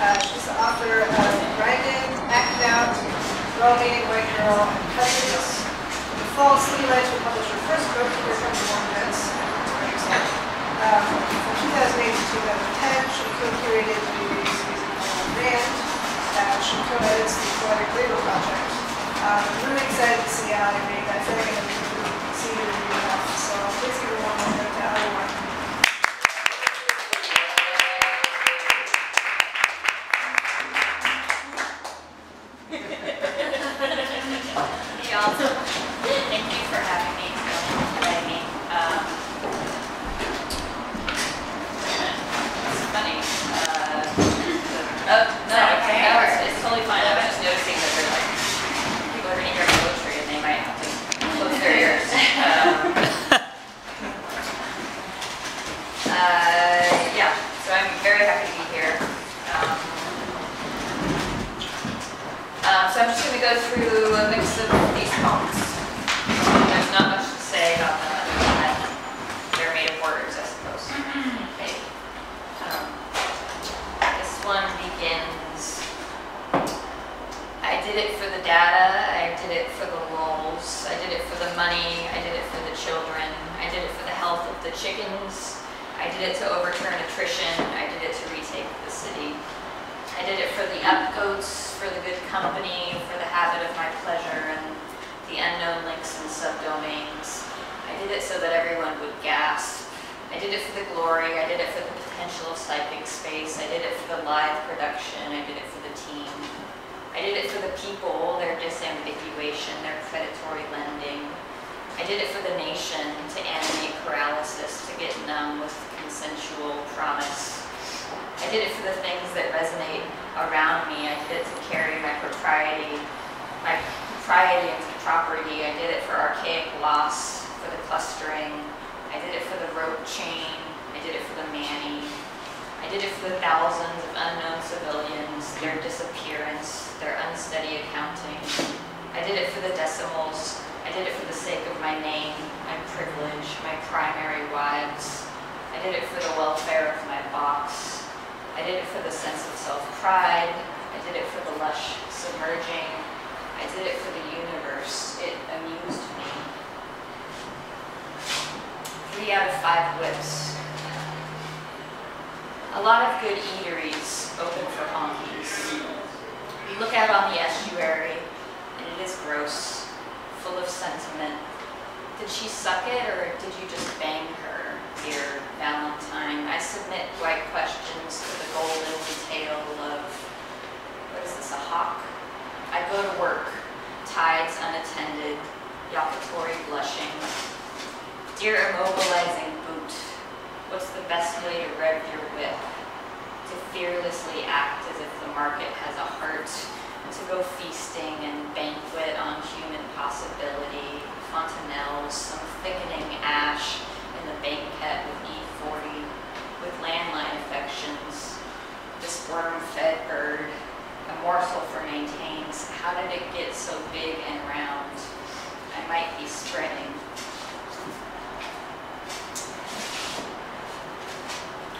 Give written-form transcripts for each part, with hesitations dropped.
She's the author of Grinding, Acting Out, Well-Meaning White Girl, and Cutting This. In the fall, City Lights will publish her first book, Here Comes the Woman. From 2008 to 2010, she co-curated the BB's music band. She co-edits the Poetic Labor Project. I'm really excited to see Allie make. I feel like I'm going to see her in your house. So please give her one more note to Allie. Thank you for having me, inviting me. It's funny. It's totally fine. I was just noticing that there's like people are going to hear poetry and they might have to close their ears. Yeah, so I'm very happy to be here. So I'm just going to go through a mix of these poems. There's not much to say about them other than that they're made of words, I suppose. Okay. This one begins, I did it for the data, I did it for the lulz, I did it for the money, I did it for the children, I did it for the health of the chickens, I did it to overturn attrition, I did it to retake the city. I did it for the upgoats, for the good company, for the habit of my pleasure, and the unknown links and subdomains. I did it so that everyone would gasp. I did it for the glory, I did it for the potential of psychic space, I did it for the live production, I did it for the team. I did it for the people, their disambiguation, their predatory lending. I did it for the nation, to animate paralysis, to get numb with consensual promise. I did it for the things that resonate around me. I did it to carry my propriety into property. I did it for archaic loss, for the clustering. I did it for the rope chain. I did it for the Manny. I did it for the thousands of unknown civilians, their disappearance, their unsteady accounting. I did it for the decimals. I did it for the sake of my name, my privilege, my primary wives. I did it for the welfare of my box. I did it for the sense of self-pride. I did it for the lush submerging. I did it for the universe. It amused me. 3 out of 5 whips. A lot of good eateries open for honkies. You look out on the estuary, and it is gross, full of sentiment. Did she suck it, or did you just bang her, dear Valentine? I submit white questions to the golden detail of, what is this, a hawk? I go to work, tides unattended, yakitori blushing. Dear immobilizing boot, what's the best way to rev your whip? To fearlessly act as if the market has a heart, to go feasting and banquet on human possibility, fontanelles, some thickening ash in the banquette with E40, with landline affections, this worm-fed bird, a morsel for maintains. How did it get so big and round? I might be spreading.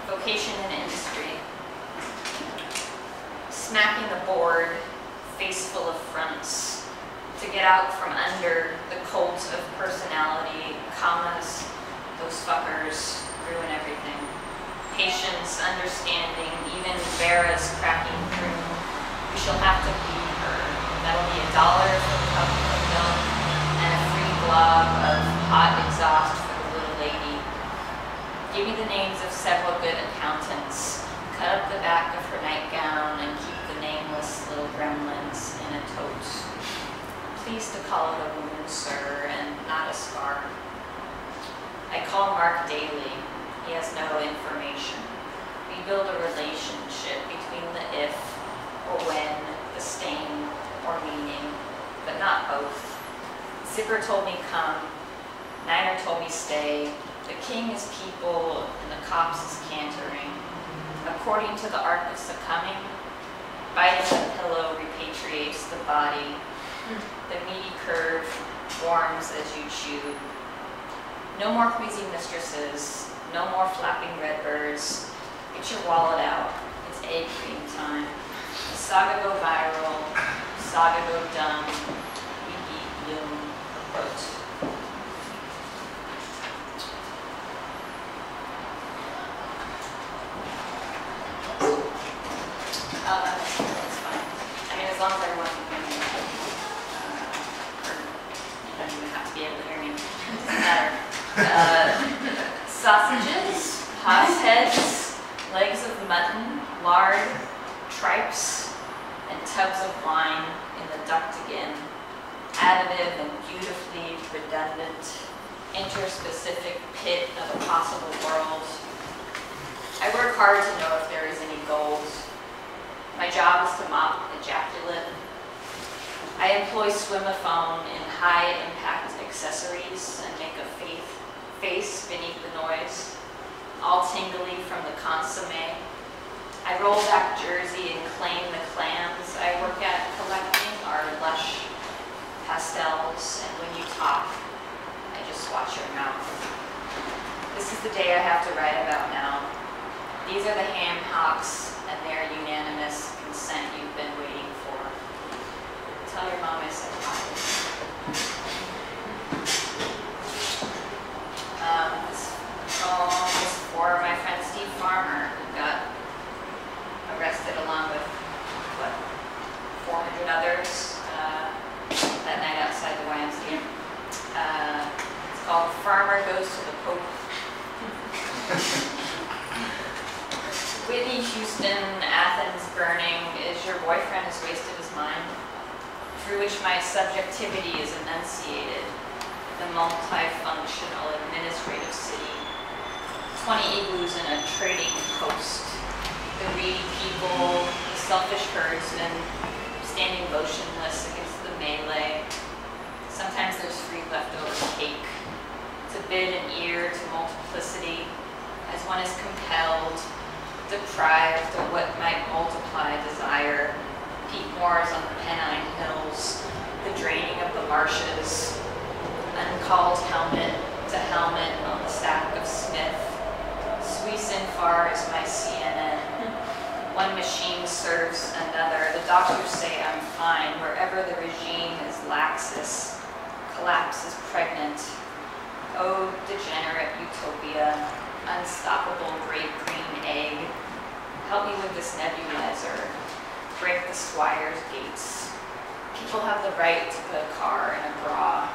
Vocation and industry. Smacking the board, face full of fronts, to get out from under the cult of personality, commas, those fuckers ruin everything. Patience, understanding, even Vera's cracking through. We shall have to beat her. That'll be $1 for the cup of milk and a free glob of hot exhaust for the little lady. Give me the names of several good accountants. Cut up the back of her nightgown and keep the nameless little gremlins in a tote. Please to call it a wound, sir, and not a scar. I call Mark daily. He has no information. We build a relationship between the if or when, the stain or meaning, but not both. Zipper told me come. Niner told me stay. The king is people and the cops is cantering. According to the arc of succumbing, biting the pillow repatriates the body. The meaty curve warms as you chew. No more queasy mistresses, no more flapping redbirds. Get your wallet out, it's egg cream time. Saga go viral, saga go dumb, wiki bloom approach. That's fine. I mean, as long as everyone can hear me, or you don't even have to be able to hear me. It doesn't matter. Sausages, hogs heads, legs of mutton, lard, tripes, and tubs of wine in the duct again. Additive and beautifully redundant, interspecific pit of a possible world. I work hard to know if there is any gold. My job is to mop ejaculate. I employ swim-a-phone in high-impact accessories and make a face beneath the noise, all tingly from the consommé. I roll back jersey and claim the clams I work at collecting are lush pastels, and when you talk, I just watch your mouth. This is the day I have to write about now. These are the ham hocks and their unanimous consent you've been waiting for. Tell your mom I said hi. This poem is for my friend Steve Farmer, who got arrested along with, what, 400 others that night outside the YMCA. It's called Farmer Goes to the Pope. Whitney Houston, Athens burning, is your boyfriend has wasted his mind, through which my subjectivity is enunciated, the multifunctional administrative city, 20 igloos in a trading post, the reedy people, the selfish herdsmen, standing motionless against the melee. Sometimes there's free leftover cake, to bid an ear to multiplicity, as one is compelled, deprived of what might multiply desire, peat moors on the Pennine Hills, the draining of the marshes, uncalled helmet to helmet on the stack of Smith. Suisinfar is my CNN. One machine serves another. The doctors say I'm fine. Wherever the regime is laxus, collapse is pregnant. Oh, degenerate utopia, unstoppable great green egg. Help me with this nebulizer. Break the squire's gates. People have the right to put a car in a bra.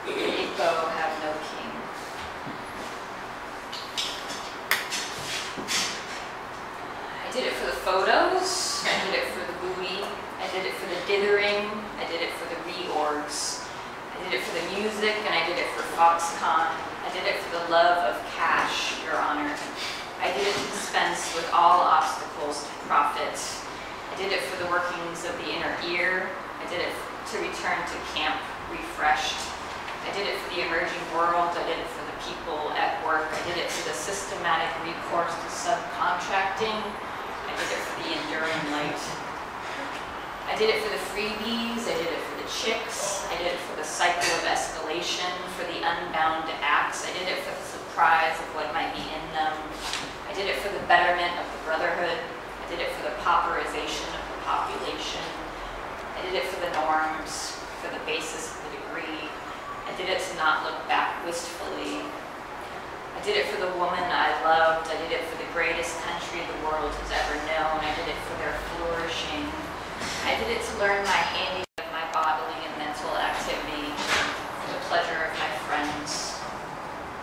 Igbo have no king. I did it for the photos. I did it for the buoy. I did it for the dithering. I did it for the reorgs. I did it for the music, and I did it for Foxconn. I did it for the love of cash, Your Honor. I did it to dispense with all obstacles to profit. I did it for the workings of the inner ear. I did it to return to camp refreshed. I did it for the emerging world. I did it for the people at work. I did it for the systematic recourse to subcontracting. I did it for the enduring light. I did it for the freebies. I did it for the chicks. I did it for the cycle of escalation, for the unbound acts. I did it for the surprise of what might be in them. I did it for the betterment of the brotherhood. I did it for the pauperization of the population. I did it for the norms, for the basis of the degree. I did it to not look back wistfully. I did it for the woman I loved. I did it for the greatest country the world has ever known. I did it for their flourishing. I did it to learn my handy of my bodily and mental activity, for the pleasure of my friends.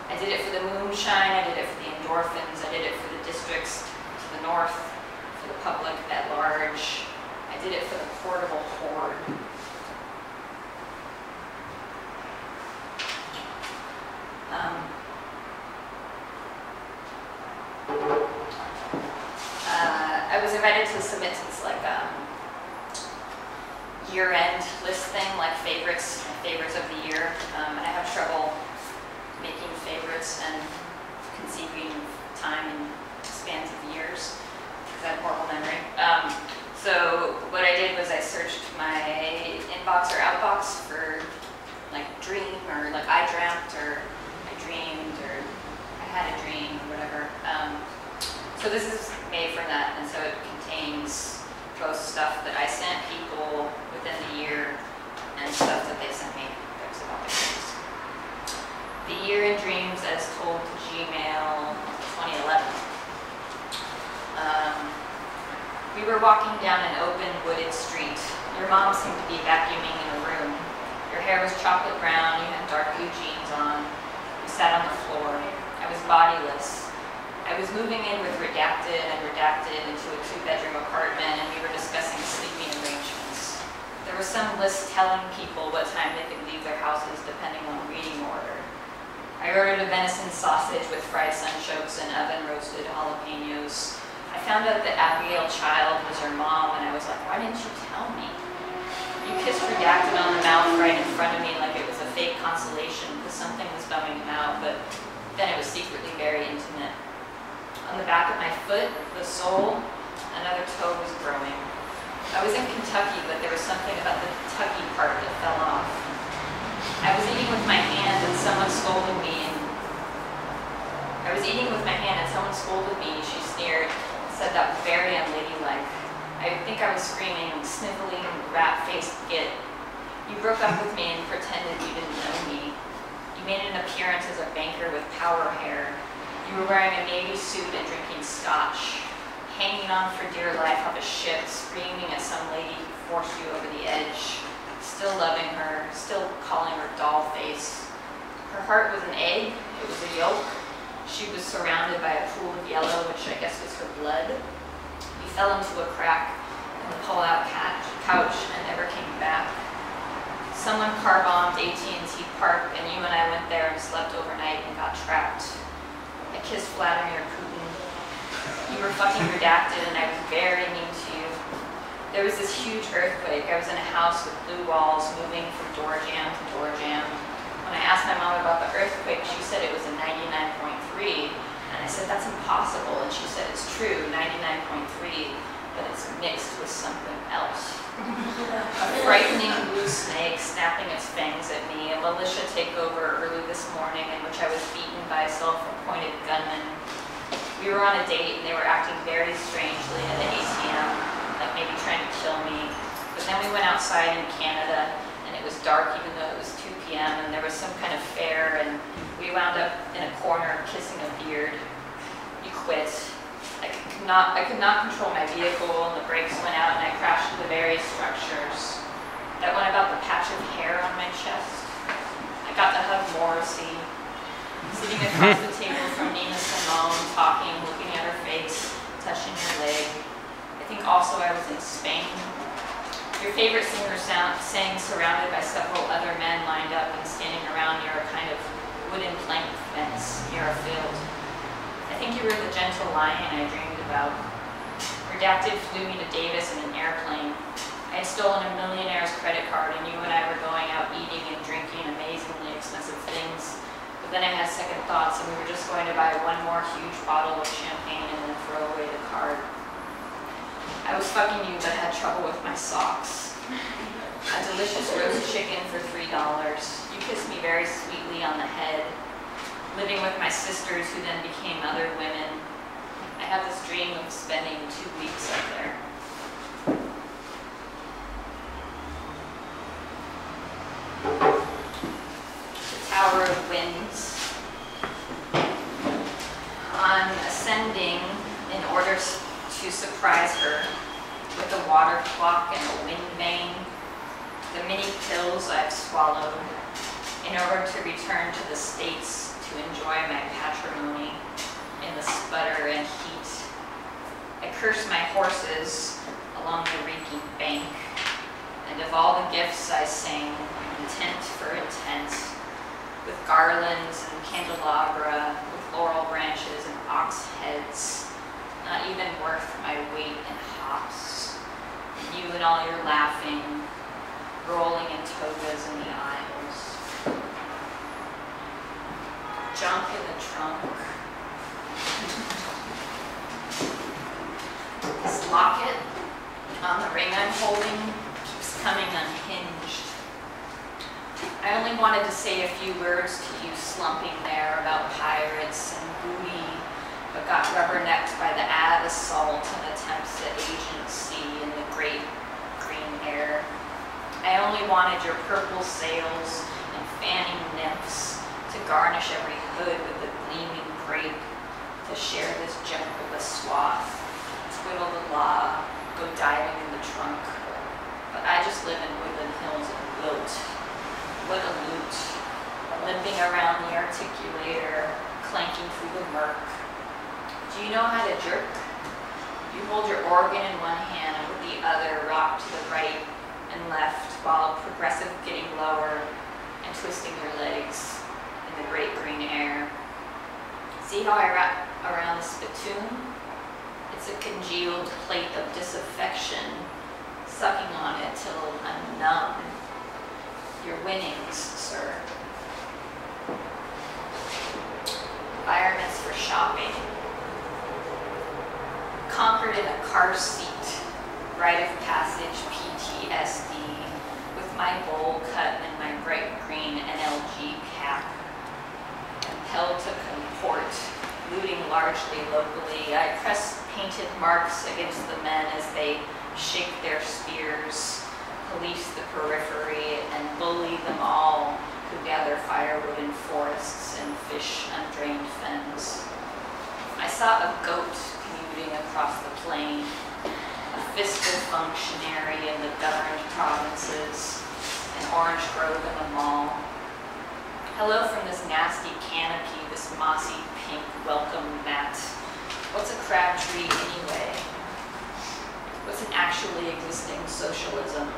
I did it for the moonshine. I did it for the endorphins. I did it for the districts to the north, for the public at large. I did it for the portable horde. I was invited to submit to this year-end list thing, like favorites of the year. And I have trouble making favorites and conceiving time in spans of years because I have horrible memory. So what I did was I searched my inbox or outbox for like dream or like I dreamt or I dreamed or I had a dream or whatever. So this is made from that, and so it contains both stuff that I We were walking down an open, wooded street. Your mom seemed to be vacuuming in a room. Your hair was chocolate brown, you had dark blue jeans on. We sat on the floor. I was bodiless. I was moving in with redacted into a 2-bedroom apartment, and we were discussing sleeping arrangements. There was some list telling people what time they could leave their houses depending on reading order. I ordered a venison sausage with fried sunchokes and oven-roasted jalapenos. I found out that Abigail Child was her mom, and I was like, why didn't you tell me? You kissed redacted on the mouth right in front of me like it was a fake consolation because something was bumming him out, but then it was secretly very intimate. On the back of my foot, the sole, another toe was growing. I was in Kentucky, but there was something about the Kentucky part that fell off. I was eating with my hand and someone scolded me, she sneered, and said that was very unladylike. I think I was screaming, sniffling, rat-faced git. You broke up with me and pretended you didn't know me. You made an appearance as a banker with power hair. You were wearing a navy suit and drinking scotch, hanging on for dear life off a ship, screaming at some lady who forced you over the edge, still loving her, still calling her doll face. Her heart was an egg, it was a yolk. She was surrounded by a pool of yellow, which I guess was her blood. You fell into a crack in the pull-out couch and never came back. Someone car-bombed AT&T Park, and you and I went there and slept overnight and got trapped. I kissed Vladimir Putin. You were fucking redacted, and I was very mean to you. There was this huge earthquake. I was in a house with blue walls, moving from door jam to door jam. When I asked my mom about the earthquake, she said it was a 99.3, and I said, that's impossible, and she said, it's true, 99.3, but it's mixed with something else. A frightening blue snake snapping its fangs at me, a militia takeover early this morning in which I was beaten by a self-appointed gunman. We were on a date and they were acting very strangely at the ATM, like maybe trying to kill me. But then we went outside in Canada and it was dark even though it was 2 p.m. and there was some kind of fair and we wound up in a corner kissing a beard. You quit. I could not control my vehicle and the brakes went out and I crashed into various structures. That one about the patch of hair on my chest. I got to hug Morrissey. Sitting across the table from Nina Simone, talking, looking at her face, touching her leg. I think also I was in Spain. Your favorite singer sang surrounded by several other men lined up and standing around near a kind of wooden plank fence near a field. I think you were the gentle lion I dreamed about. Redacted flew me to Davis in an airplane. I had stolen a millionaire's credit card and you and I were going out eating and drinking amazingly expensive things. But then I had second thoughts and we were just going to buy one more huge bottle of champagne and then throw away the card. I was fucking you but had trouble with my socks. A delicious roast chicken for $3. You kissed me very sweetly on the head. Living with my sisters who then became other women. I had this dream of spending 2 weeks up there. The Tower of Winds. On ascending in order to surprise her with a water clock and a wind vane, the many pills I've swallowed in order to return to the States to enjoy my patrimony in the sputter and heat. I curse my horses along the reeking bank, and of all the gifts I sing, intent for intent, with garlands and candelabra, with laurel branches and ox heads, not even worth my weight in hops. And you and all your laughing, rolling in togas in the aisles. Junk in the trunk. This locket on the ring I'm holding keeps coming unhinged. I only wanted to say a few words to you slumping there about pirates and booty, but got rubbernecked by the ad assault and attempts at agency in the great green air. I only wanted your purple sails and fanning nymphs to garnish every hood with a gleaming grape, to share this junk of a swath, twiddle the law, go diving in the trunk. But I just live in Woodland Hills and gloat. What a loot. Limping around the articulator, clanking through the murk. Do you know how to jerk? You hold your organ in one hand and with the other rock to the right and left while progressive getting lower and twisting your legs in the great green air. See how I wrap around the spittoon? It's a congealed plate of disaffection, sucking on it till I'm numb. Your winnings, sir. Environments for shopping. Conquered in a car seat, rite of passage PTSD, with my bowl cut and my bright green NLG cap. Compelled to comport, looting largely locally. I press painted marks against the men as they shake their spears, police the periphery, and bully them all who gather firewood in forests and fish undrained fens. I saw a goat commuting across the plain, a fiscal functionary in the governed provinces, an orange grove in the mall. Hello from this nasty canopy, this mossy pink welcome mat. What's a crab tree anyway? What's an actually existing socialism?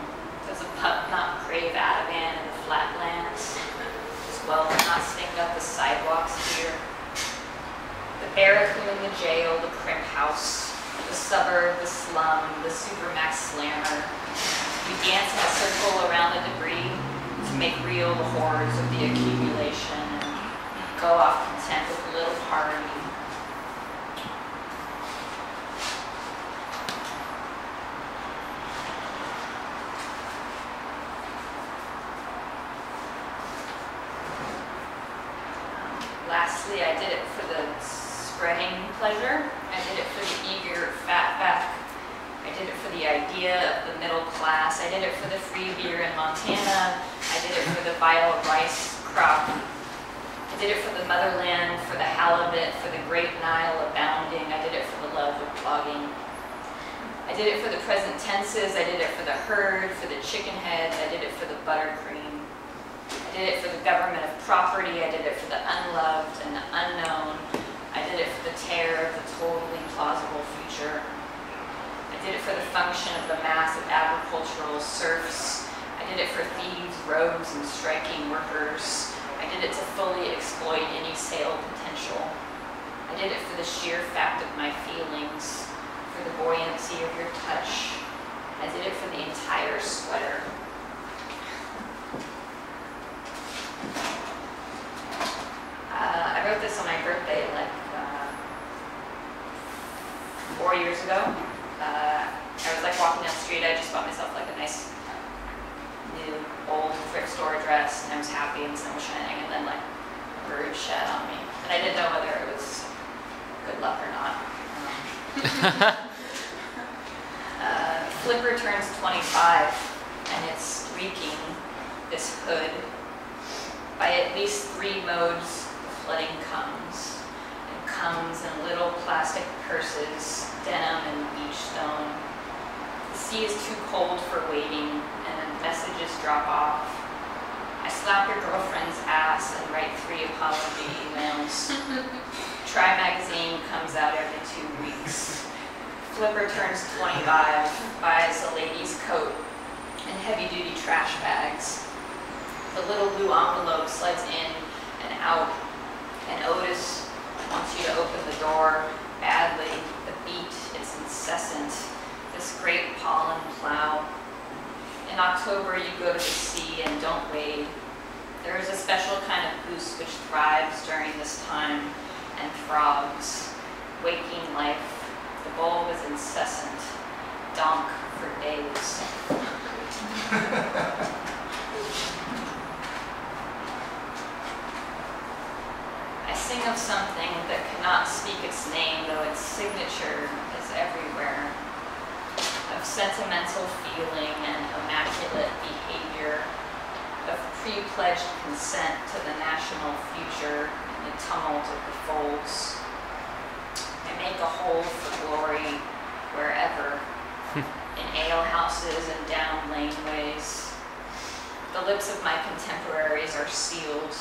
Does a pup not crave Ativan in the flatlands? Does wealth not stink up the sidewalks here? The barracoon, the jail, the crimp house, the suburb, the slum, the supermax slammer. We dance in a circle around the debris to make real the horrors of the accumulation and go off content with a little party. Lastly, I did it for the spreading pleasure. I did it for the eager fat back. I did it for the idea of the middle class. I did it for the free beer in Montana. I did it for the vital rice crop. I did it for the motherland, for the halibut, for the great Nile abounding. I did it for the love of blogging. I did it for the present tenses. I did it for the herd, for the chicken heads. I did it for the buttercream. I did it for the government of property. I did it for the unloved and the unknown. I did it for the terror of the totally plausible future. I did it for the function of the mass of agricultural serfs. I did it for thieves, rogues, and striking workers. I did it to fully exploit any sale potential. I did it for the sheer fact of my feelings, for the buoyancy of your touch. I did it for the entire sweater. I wrote this on my birthday like 4 years ago. I was like walking down the street. I just bought myself like a nice new old thrift store dress, and I was happy and the sun was shining, and then like a bird shed on me, and I didn't know whether it was good luck or not. Flipper turns 25, and it's reeking this hood. By at least 3 modes, the flooding comes, and comes in little plastic purses, denim and beach stone. The sea is too cold for waiting, and then messages drop off. I slap your girlfriend's ass and write 3 apology emails. Try magazine comes out every 2 weeks. Flipper turns 25, buys a lady's coat and heavy-duty trash bags. The little blue envelope slides in and out, and Otis wants you to open the door badly. The beat is incessant, this great pollen plow. In October, you go to the sea and don't wade. There is a special kind of goose which thrives during this time and frogs. Waking life, the bulb is incessant, donk for days. I sing of something that cannot speak its name, though its signature is everywhere. Of sentimental feeling and immaculate behavior. Of pre-pledged consent to the national future in the tumult of the folds. I make a hole for glory wherever. in ale houses and down laneways. The lips of my contemporaries are sealed.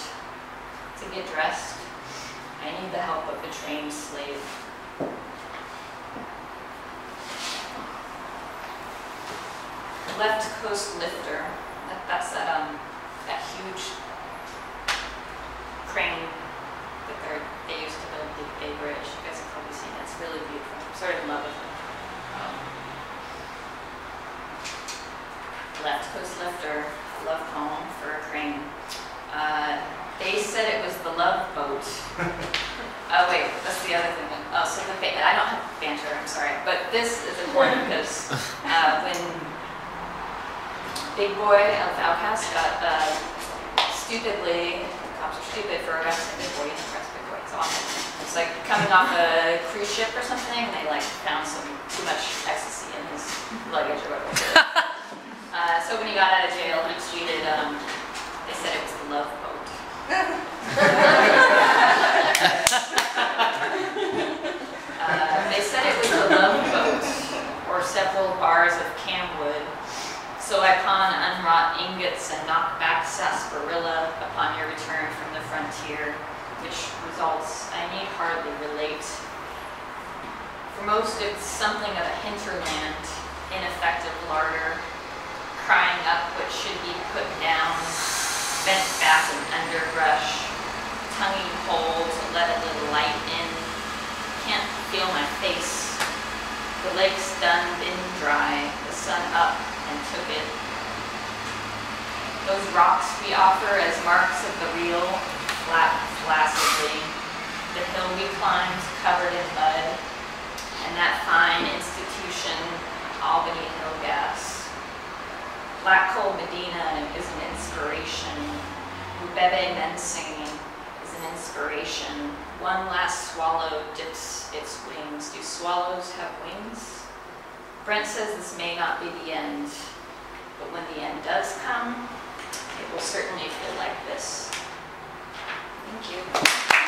To get dressed, I need the help of a trained slave. Left Coast Lifter. That's that huge crane that they used to build the Bay Bridge. You guys have probably seen it. It's really beautiful. I'm sort of in love with it. Left Coast Lifter, a love poem for a crane. They said it was the love boat. Oh wait, that's the other thing. Oh, so I don't have banter, I'm sorry. But this is important because when Big Boy of Outcast got stupidly, cops are stupid for arresting Big Boy, you don't arrest Big Boy, it's awful. It's like coming off a cruise ship or something, and they like found too much ecstasy in his luggage or whatever. So when he got out of jail, he tweeted, they said it was the love boat. They said it was the love boat, or several bars of camwood. So I pawn unwrought ingots and knock back sarsaparilla upon your return from the frontier, which results I need hardly relate. For most it's something of a hinterland, ineffective larder, crying up what should be put down, bent back in underbrush, tonguing cold to let a little light in. Can't feel my face. The lake's done been dry, the sun up and took it. Those rocks we offer as marks of the real, flat flaccidly. The hill we climbed covered in mud, and that fine institution, Albany Hill Gas. Black Coal Medina is an inspiration. Ubebe Mensing is an inspiration. One last swallow dips its wings. Do swallows have wings? Brent says this may not be the end, but when the end does come, it will certainly feel like this. Thank you.